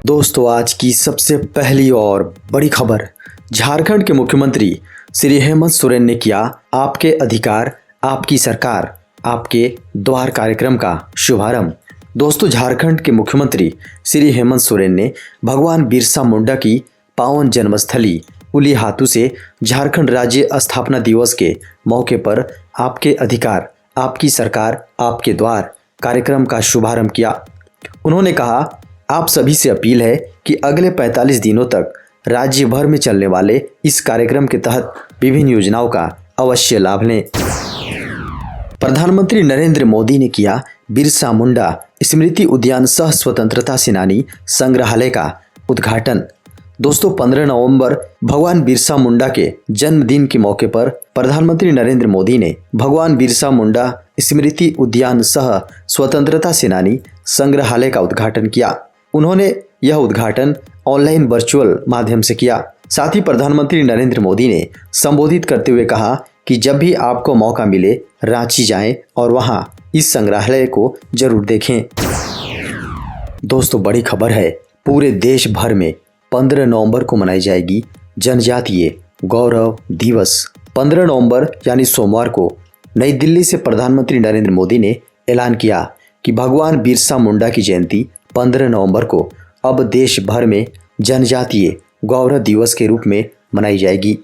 दोस्तों, आज की सबसे पहली और बड़ी खबर। झारखंड के मुख्यमंत्री श्री हेमंत सोरेन ने किया आपके अधिकार आपकी सरकार आपके द्वार कार्यक्रम का शुभारंभ। दोस्तों, झारखंड के मुख्यमंत्री श्री हेमंत सोरेन ने भगवान बिरसा मुंडा की पावन जन्मस्थली उलीहातू से झारखंड राज्य स्थापना दिवस के मौके पर आपके अधिकार आपकी सरकार आपके द्वार कार्यक्रम का शुभारंभ किया। उन्होंने कहा, आप सभी से अपील है कि अगले 45 दिनों तक राज्य भर में चलने वाले इस कार्यक्रम के तहत विभिन्न योजनाओं का अवश्य लाभ लें। प्रधानमंत्री नरेंद्र मोदी ने किया बिरसा मुंडा स्मृति उद्यान सह स्वतंत्रता सेनानी संग्रहालय का उद्घाटन। दोस्तों, 15 नवंबर भगवान बिरसा मुंडा के जन्मदिन के मौके पर प्रधानमंत्री नरेंद्र मोदी ने भगवान बिरसा मुंडा स्मृति उद्यान सह स्वतंत्रता सेनानी संग्रहालय का उद्घाटन किया। उन्होंने यह उद्घाटन ऑनलाइन वर्चुअल माध्यम से किया। साथ ही प्रधानमंत्री नरेंद्र मोदी ने संबोधित करते हुए कहा कि जब भी आपको मौका मिले रांची जाएं और वहां इस संग्रहालय को जरूर देखें। दोस्तों, बड़ी खबर है, पूरे देश भर में 15 नवंबर को मनाई जाएगी जनजातीय गौरव दिवस। 15 नवंबर यानी सोमवार को नई दिल्ली से प्रधानमंत्री नरेंद्र मोदी ने ऐलान किया कि भगवान बिरसा मुंडा की जयंती 15 नवंबर को अब देश भर में जनजातीय गौरव दिवस के रूप में मनाई जाएगी।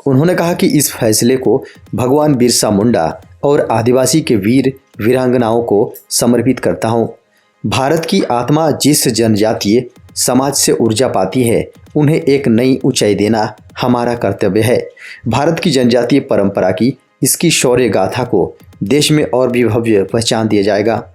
उन्होंने कहा कि इस फैसले को भगवान बिरसा मुंडा और आदिवासी के वीर वीरांगनाओं को समर्पित करता हूँ। भारत की आत्मा जिस जनजातीय समाज से ऊर्जा पाती है, उन्हें एक नई ऊंचाई देना हमारा कर्तव्य है। भारत की जनजातीय परंपरा की इसकी शौर्य गाथा को देश में और भी भव्य पहचान दिया जाएगा।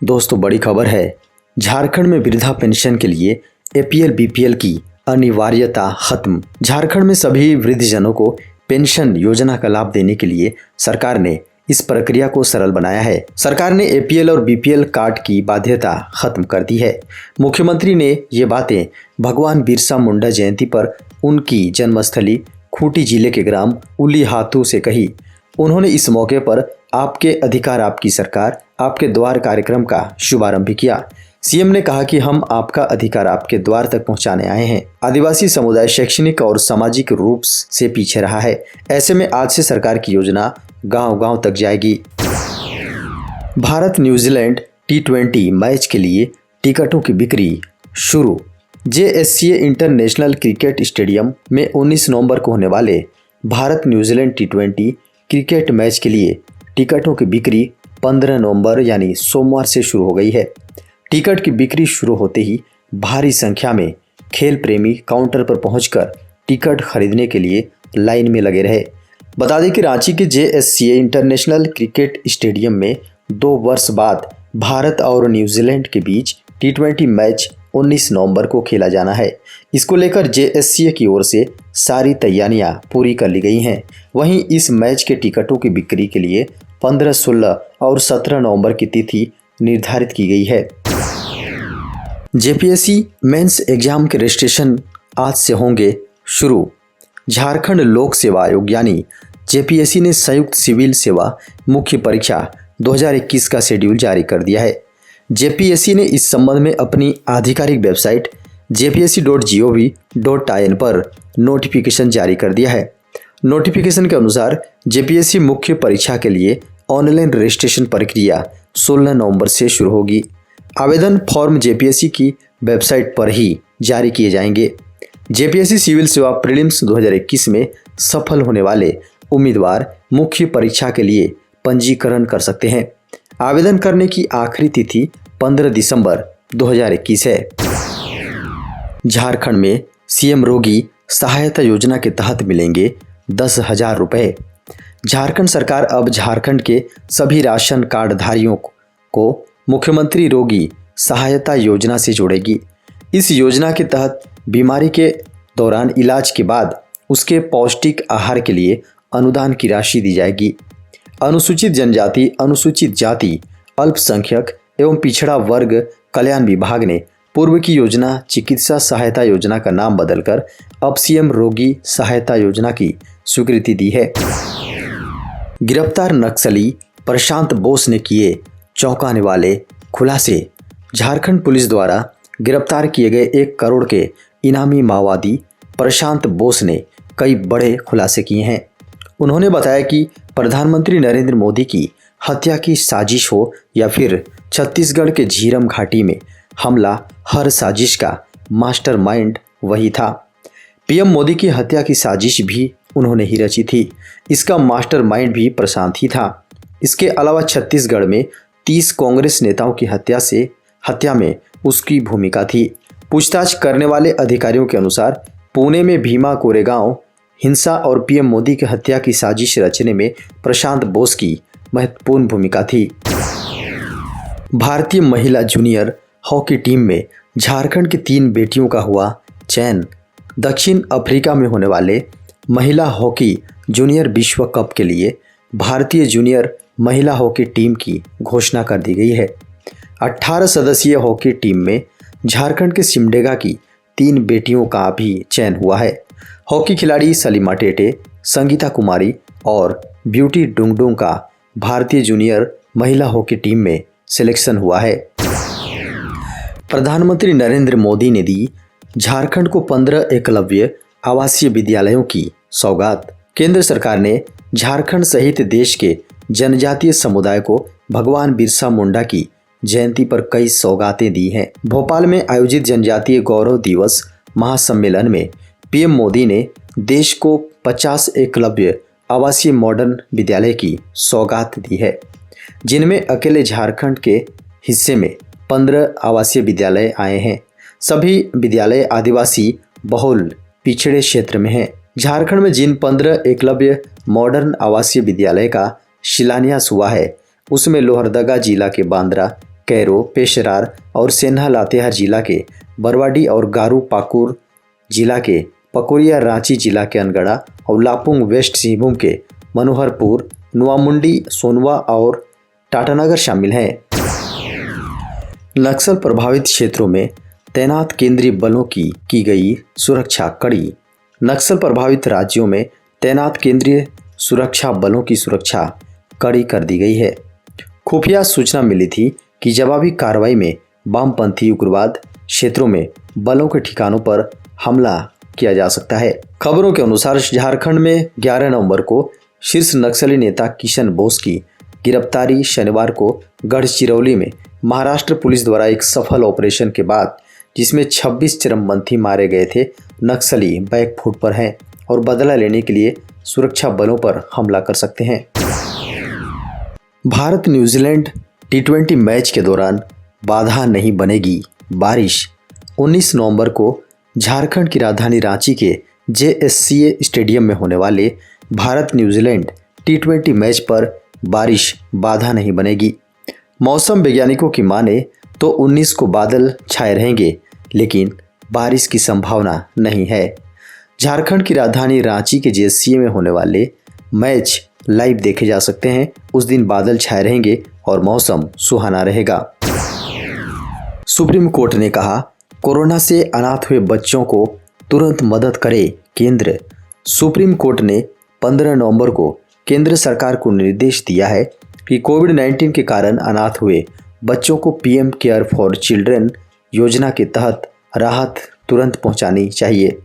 दोस्तों, बड़ी खबर है, झारखंड में वृद्धा पेंशन के लिए एपीएल बीपीएल की अनिवार्यता खत्म। झारखंड में सभी वृद्धजनों को पेंशन योजना का लाभ देने के लिए सरकार ने इस प्रक्रिया को सरल बनाया है। सरकार ने एपीएल और बीपीएल कार्ड की बाध्यता खत्म कर दी है। मुख्यमंत्री ने ये बातें भगवान बिरसा मुंडा जयंती पर उनकी जन्मस्थली खूंटी जिले के ग्राम उलीहातू से कही। उन्होंने इस मौके पर आपके अधिकार आपकी सरकार आपके द्वार कार्यक्रम का शुभारंभ भी किया। सीएम ने कहा कि हम आपका अधिकार आपके द्वार तक पहुंचाने आए हैं। आदिवासी समुदाय शैक्षणिक और सामाजिक रूप से पीछे रहा है। ऐसे में आज से सरकार की योजना गांव-गांव तक जाएगी। भारत न्यूजीलैंड T20 मैच के लिए टिकटों की बिक्री शुरू। JSCA इंटरनेशनल क्रिकेट स्टेडियम में 19 नवंबर को होने वाले Bharat New Zealand T20 cricket match के लिए टिकटों की बिक्री 15 नवंबर यानी सोमवार से शुरू हो गई है। टिकट की बिक्री शुरू होते ही भारी संख्या में खेल प्रेमी काउंटर पर पहुंचकर टिकट खरीदने के लिए लाइन में लगे रहे। बता दें कि रांची के JSCA इंटरनेशनल क्रिकेट स्टेडियम में 2 वर्ष बाद भारत और न्यूजीलैंड के बीच T20 मैच 19 नवंबर को खेला जाना है। इसको लेकर JSCA की ओर से सारी तैयारियां पूरी कर ली गई हैं। वहीं इस मैच के टिकटों की बिक्री के लिए 15, 16 और 17 नवंबर की तिथि निर्धारित की गई है। JPSC मेंस एग्जाम के रजिस्ट्रेशन आज से होंगे शुरू। झारखंड लोक सेवा आयोग यानी JPSC ने संयुक्त सिविल सेवा मुख्य परीक्षा 2021 का शेड्यूल जारी कर दिया है। JPSC ने इस संबंध में अपनी आधिकारिक वेबसाइट jpsc.gov.in पर नोटिफिकेशन जारी कर दिया है। नोटिफिकेशन के अनुसार JPSC मुख्य परीक्षा के लिए ऑनलाइन रजिस्ट्रेशन प्रक्रिया 16 नवंबर से शुरू होगी। आवेदन फॉर्म JPSC की वेबसाइट पर ही जारी किए जाएंगे। JPSC सिविल सेवा प्रीलिम्स 2021 में सफल होने वाले उम्मीदवार मुख्य परीक्षा के लिए पंजीकरण कर सकते हैं। आवेदन करने की आखिरी तिथि 15 दिसंबर 2021 है। झारखंड में CM रोगी सहायता योजना के तहत मिलेंगे 10,000 रुपए। झारखंड सरकार अब झारखंड के सभी राशन कार्डधारियों को मुख्यमंत्री रोगी सहायता योजना से जोड़ेगी। इस योजना के तहत बीमारी के दौरान इलाज के बाद उसके पौष्टिक आहार के लिए अनुदान की राशि दी जाएगी। अनुसूचित जनजाति, अनुसूचित जाति, अल्पसंख्यक एवं पिछड़ा वर्ग कल्याण विभाग ने पूर्व की योजना चिकित्सा सहायता योजना का नाम बदलकर अब CM रोगी सहायता योजना की स्वीकृति दी है। गिरफ्तार नक्सली प्रशांत बोस ने किए चौंकाने वाले खुलासे। झारखंड पुलिस द्वारा गिरफ्तार किए गए 1 करोड़ के इनामी माओवादी प्रशांत बोस ने कई बड़े खुलासे किए हैं। उन्होंने बताया कि प्रधानमंत्री नरेंद्र मोदी की हत्या की साजिश हो या फिर छत्तीसगढ़ के झीरम घाटी में हमला, हर साजिश का मास्टरमाइंड वही था। पीएम मोदी की हत्या की साजिश भी उन्होंने ही रची थी। इसका मास्टरमाइंड भी प्रशांत ही था। इसके अलावा छत्तीसगढ़ में 30 कांग्रेस नेताओं की हत्या में उसकी भूमिका थी। पूछताछ करने वाले अधिकारियों के अनुसार पुणे में भीमा कोरेगांव हिंसा और पीएम मोदी की हत्या की साजिश रचने में प्रशांत बोस की महत्वपूर्ण भूमिका थी। भारतीय महिला जूनियर हॉकी टीम में झारखंड की 3 बेटियों का हुआ चयन। दक्षिण अफ्रीका में होने वाले महिला हॉकी जूनियर विश्व कप के लिए भारतीय जूनियर महिला हॉकी टीम की घोषणा कर दी गई है। 18 सदस्यीय हॉकी टीम में झारखंड के सिमडेगा की 3 बेटियों का भी चयन हुआ है। हॉकी खिलाड़ी सलीमा टेटे, संगीता कुमारी और ब्यूटी डुंगडुंग का भारतीय जूनियर महिला हॉकी टीम में सिलेक्शन हुआ है। प्रधानमंत्री नरेंद्र मोदी ने दी झारखंड को 15 एकलव्य आवासीय विद्यालयों की सौगात। केंद्र सरकार ने झारखंड सहित देश के जनजातीय समुदाय को भगवान बिरसा मुंडा की जयंती पर कई सौगातें दी हैं। भोपाल में आयोजित जनजातीय गौरव दिवस महासम्मेलन में पीएम मोदी ने देश को 50 एकलव्य आवासीय मॉडर्न विद्यालय की सौगात दी है, जिनमें अकेले झारखंड के हिस्से में 15 आवासीय विद्यालय आए हैं। सभी विद्यालय आदिवासी बहुल पिछड़े क्षेत्र में हैं। झारखंड में जिन 15 एकलव्य मॉडर्न आवासीय विद्यालय का शिलान्यास हुआ है, उसमें लोहरदगा जिला के बांद्रा, कैरो, पेशरार और सेन्हा लातेहार जिला के बरवाडी और गारू पाकुर जिला के पकोरिया, रांची जिला के अनगढ़ा और लापुंग वेस्ट सिंहभूम के मनोहरपुर, नोआमुंडी, सोनवा और टाटानगर शामिल हैं। नक्सल प्रभावित क्षेत्रों में तैनात केंद्रीय बलों की गई सुरक्षा कड़ी। नक्सल प्रभावित राज्यों में तैनात केंद्रीय सुरक्षा बलों की सुरक्षा कड़ी कर दी गई है। खुफिया सूचना मिली थी कि जवाबी कार्रवाई में वामपंथी उग्रवाद क्षेत्रों में बलों के ठिकानों पर हमला किया जा सकता है। खबरों के अनुसार झारखंड में 11 नवंबर को शीर्ष नक्सली नेता किशन बोस की गिरफ्तारी शनिवार को गढ़चिरौली में महाराष्ट्र पुलिस द्वारा एक सफल ऑपरेशन के बाद, जिसमें 26 चरमपंथी मारे गए थे, नक्सली बैकफुट पर हैं और बदला लेने के लिए सुरक्षा बलों पर हमला कर सकते हैं। भारत न्यूजीलैंड T20 मैच के दौरान बाधा नहीं बनेगी बारिश। 19 नवंबर को झारखंड की राजधानी रांची के JSCA स्टेडियम में होने वाले भारत न्यूजीलैंड T20 मैच पर बारिश बाधा नहीं बनेगी। मौसम वैज्ञानिकों की माने तो 19 को बादल छाए रहेंगे, लेकिन बारिश की संभावना नहीं है। झारखंड की राजधानी रांची के JSCA में होने वाले मैच लाइव देखे जा सकते हैं। उस दिन बादल छाए रहेंगे और मौसम सुहाना रहेगा। सुप्रीम कोर्ट ने कहा, कोरोना से अनाथ हुए बच्चों को तुरंत मदद करे केंद्र। सुप्रीम कोर्ट ने 15 नवंबर को केंद्र सरकार को निर्देश दिया है कि कोविड-19 के कारण अनाथ हुए बच्चों को PM केयर फॉर चिल्ड्रन योजना के तहत राहत तुरंत पहुंचानी चाहिए।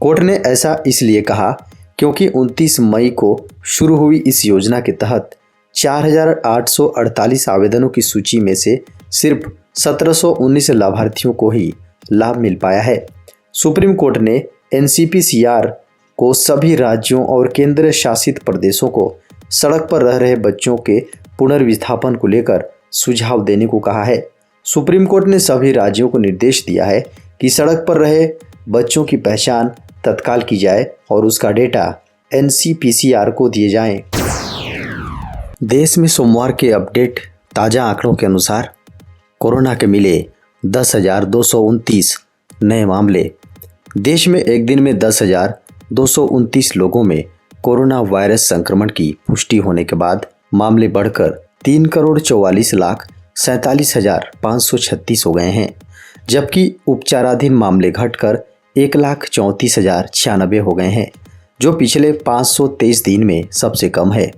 कोर्ट ने ऐसा इसलिए कहा क्योंकि 29 मई को शुरू हुई इस योजना के तहत 4,848 आवेदनों की सूची में से सिर्फ 1719 लाभार्थियों को ही लाभ मिल पाया है। सुप्रीम कोर्ट ने NCPCR को सभी राज्यों और केंद्र शासित प्रदेशों को सड़क पर रह रहे बच्चों के पुनर्विस्थापन को लेकर सुझाव देने को कहा है। सुप्रीम कोर्ट ने सभी राज्यों को निर्देश दिया है कि सड़क पर रहे बच्चों की पहचान तत्काल की जाए और उसका डेटा NCPCR को दिए जाएं। देश में सोमवार के अपडेट ताज़ा आंकड़ों के अनुसार कोरोना के मिले 10,229 नए मामले। देश में एक दिन में 10,229 लोगों में कोरोना वायरस संक्रमण की पुष्टि होने के बाद मामले बढ़कर 3,44,47,536 हो गए हैं, जबकि उपचाराधीन मामले घटकर 1,34,096 हो गए हैं, जो पिछले 523 दिन में सबसे कम है।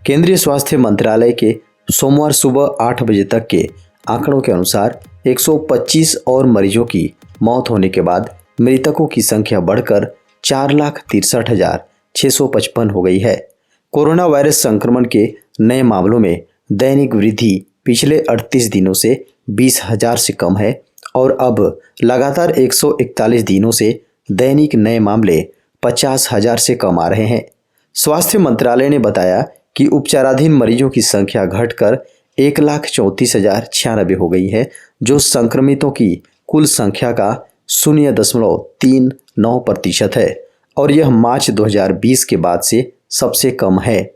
केंद्रीय स्वास्थ्य मंत्रालय के सोमवार सुबह 8 बजे तक के आंकड़ों के अनुसार 125 और मरीजों की मौत होने के बाद मृतकों की संख्या बढ़कर 4,63,655 हो गई है। कोरोना वायरस संक्रमण के नए मामलों में दैनिक वृद्धि पिछले 38 दिनों से 20,000 से कम है और अब लगातार 141 दिनों से दैनिक नए मामले 50,000 से कम आ रहे हैं। स्वास्थ्य मंत्रालय ने बताया कि उपचाराधीन मरीजों की संख्या घटकर 1,34,096 हो गई है, जो संक्रमितों की कुल संख्या का 0.39% है और यह मार्च 2020 के बाद से सबसे कम है।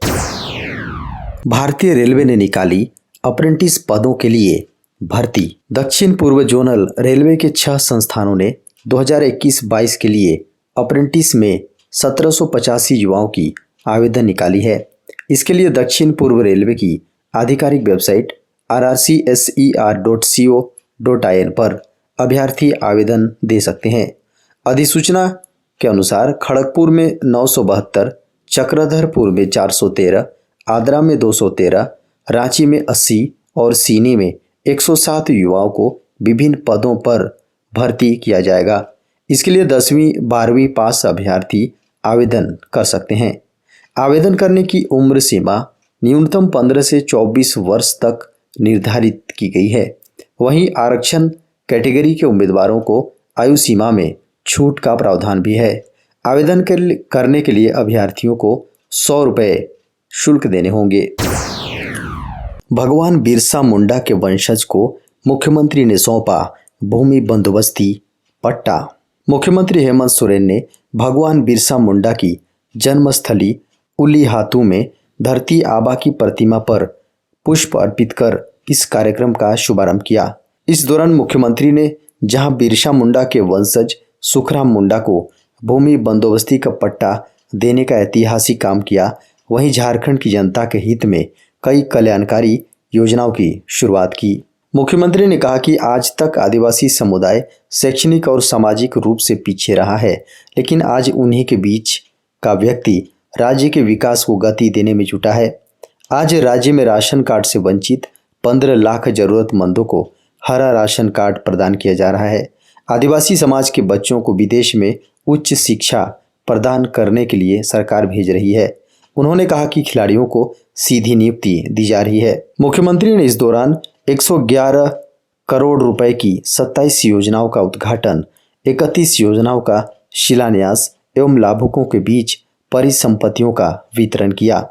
भारतीय रेलवे ने निकाली अप्रेंटिस पदों के लिए भर्ती। दक्षिण पूर्व जोनल रेलवे के 6 संस्थानों ने 2021-22 के लिए अप्रेंटिस में 1785 युवाओं की आवेदन निकाली है। इसके लिए दक्षिण पूर्व रेलवे की आधिकारिक वेबसाइट rrcser.co.in पर अभ्यर्थी आवेदन दे सकते हैं। अधिसूचना के अनुसार खड़गपुर में 972, चक्रधरपुर में 413, आद्रा में 213, रांची में 80 और सीनी में 107 युवाओं को विभिन्न पदों पर भर्ती किया जाएगा। इसके लिए 10वीं 12वीं पास अभ्यर्थी आवेदन कर सकते हैं। आवेदन करने की उम्र सीमा न्यूनतम 15 से 24 वर्ष तक निर्धारित की गई है। वहीं आरक्षण कैटेगरी के उम्मीदवारों को आयु सीमा में छूट का प्रावधान भी है। आवेदन करने के लिए अभ्यर्थियों को 100 रुपये शुल्क देने होंगे। भगवान बिरसा मुंडा के वंशज को मुख्यमंत्री ने सौंपा भूमि बंदोबस्ती पट्टा। मुख्यमंत्री हेमंत सोरेन ने भगवान बिरसा मुंडा की जन्मस्थली उलीहातू में धरती आबा की प्रतिमा पर पुष्प अर्पित कर इस कार्यक्रम का शुभारंभ किया। इस दौरान मुख्यमंत्री ने जहां बिरसा मुंडा के वंशज सुखराम मुंडा को भूमि बंदोबस्ती का पट्टा देने का ऐतिहासिक काम किया, वहीं झारखंड की जनता के हित में कई कल्याणकारी योजनाओं की शुरुआत की। मुख्यमंत्री ने कहा कि आज तक आदिवासी समुदाय शैक्षणिक और सामाजिक रूप से पीछे रहा है, लेकिन आज उन्हीं के बीच का व्यक्ति राज्य के विकास को गति देने में जुटा है। आज राज्य में राशन कार्ड से वंचित 15 लाख जरूरतमंदों को हरा राशन कार्ड प्रदान किया जा रहा है। आदिवासी समाज के बच्चों को विदेश में उच्च शिक्षा प्रदान करने के लिए सरकार भेज रही है। उन्होंने कहा कि खिलाड़ियों को सीधी नियुक्ति दी जा रही है। मुख्यमंत्री ने इस दौरान 111 करोड़ रुपए की 27 योजनाओं का उद्घाटन, 31 योजनाओं का शिलान्यास एवं लाभुकों के बीच परिसंपत्तियों का वितरण किया।